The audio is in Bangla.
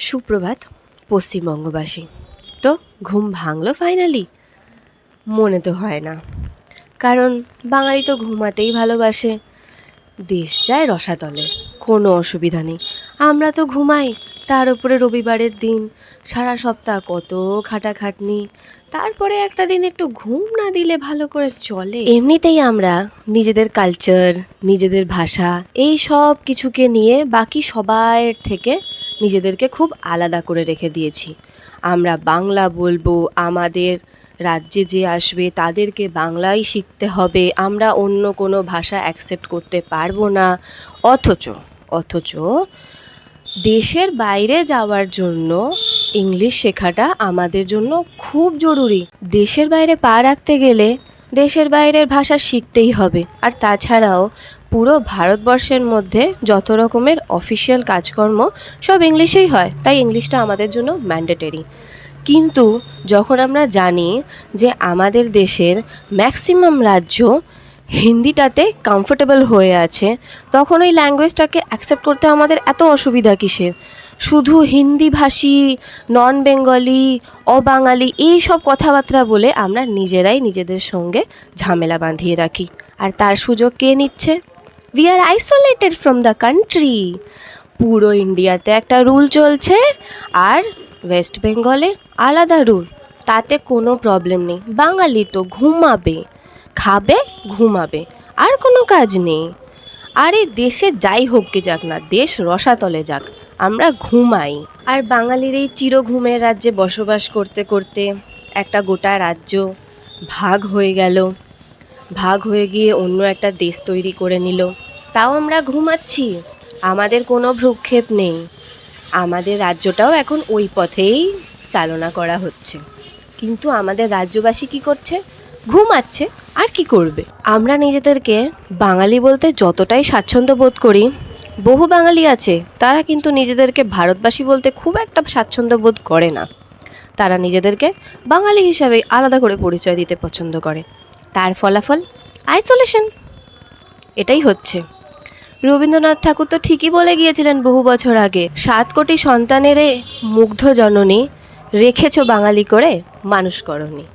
সুপ্রভাত পশ্চিমবঙ্গবাসী। তো ঘুম ভাঙলো ফাইনালি? মনে তো হয় না, কারণ বাঙালি তো ঘুমাতেই ভালোবাসে। দেশ যায় রসাতলে, কোনো অসুবিধা নেই, আমরা তো ঘুমাই। তার উপরে রবিবারের দিন, সারা সপ্তাহ কত খাটাখাটনি, তারপরে একটা দিন একটু ঘুম না দিলে ভালো করে চলে? এমনিতেই আমরা নিজেদের কালচার, নিজেদের ভাষা, এই সব কিছুকে নিয়ে বাকি সবার থেকে নিজেদেরকে খুব আলাদা করে রেখে দিয়েছি। আমরা বাংলা বলবো, আমাদের রাজ্যে যে আসবে তাদেরকে বাংলাই শিখতে হবে, আমরা অন্য কোনো ভাষা অ্যাকসেপ্ট করতে পারবো না। অথচ অথচ দেশের বাইরে যাওয়ার জন্য ইংলিশ শেখাটা আমাদের জন্য খুব জরুরি। দেশের বাইরে পা রাখতে গেলে দেশের বাইরের ভাষা শিখতেই হবে। আর তাছাড়াও পুরো ভারতবর্ষের মধ্যে যত রকমের অফিসিয়াল কাজকর্ম সব ইংলিশেই হয়, তাই ইংলিশটা আমাদের জন্য ম্যান্ডেটরি। কিন্তু যখন আমরা জানি যে আমাদের দেশের ম্যাক্সিমাম রাজ্য হিন্দিটাতে কমফোর্টেবল হয়ে আছে, তখন ওই ল্যাঙ্গুয়েজটাকে অ্যাকসেপ্ট করতে আমাদের এত অসুবিধা কিসের? শুধু হিন্দিভাষী, নন বেঙ্গলি, অবাঙালি এই সব কথাবার্তা বলে আমরা নিজেরাই নিজেদের সঙ্গে ঝামেলা বাঁধিয়ে রাখি। আর তার সুযোগ কে নিচ্ছে? We are isolated from the country. পুরো ইন্ডিয়াতে একটা রুল চলছে, আর ওয়েস্ট বেঙ্গলে আলাদা রুল। তাতে কোনো প্রবলেম নেই, বাঙালি তো ঘুমাবে, খাবে, ঘুমাবে, আর কোনো কাজ নেই। আরে দেশে যাই হোক গে যাক না, দেশ রসাতলে যাক, আমরা ঘুমাই। আর বাঙালির এই চিরঘুমের রাজ্যে বসবাস করতে করতে একটা গোটা রাজ্য ভাগ হয়ে গেল, ভাগ হয়ে গিয়ে অন্য একটা দেশ তৈরি করে নিল। তাও আমরা ঘুমাচ্ছি, আমাদের কোনো ভ্রুক্ষেপ নেই। আমাদের রাজ্যটাও এখন ওই পথেই চালনা করা হচ্ছে, কিন্তু আমাদের রাজ্যবাসী কি করছে? ঘুমাচ্ছে। আর কি করবে? আমরা নিজেদেরকে বাঙালি বলতে যতটাই স্বাচ্ছন্দ্য বোধ করি, বহু বাঙালি আছে তারা কিন্তু নিজেদেরকে ভারতবাসী বলতে খুব একটা স্বাচ্ছন্দ্য বোধ করে না। তারা নিজেদেরকে বাঙালি হিসাবে আলাদা করে পরিচয় দিতে পছন্দ করে। তার ফলাফল আইসোলেশন। এটাই হচ্ছে। রবীন্দ্রনাথ ঠাকুর তো ঠিকই বলে গিয়েছিলেন বহু বছর আগে, 7 কোটি সন্তানেরে মুগ্ধ জননী, রেখেছো বাঙালি করে মানুষ করনি।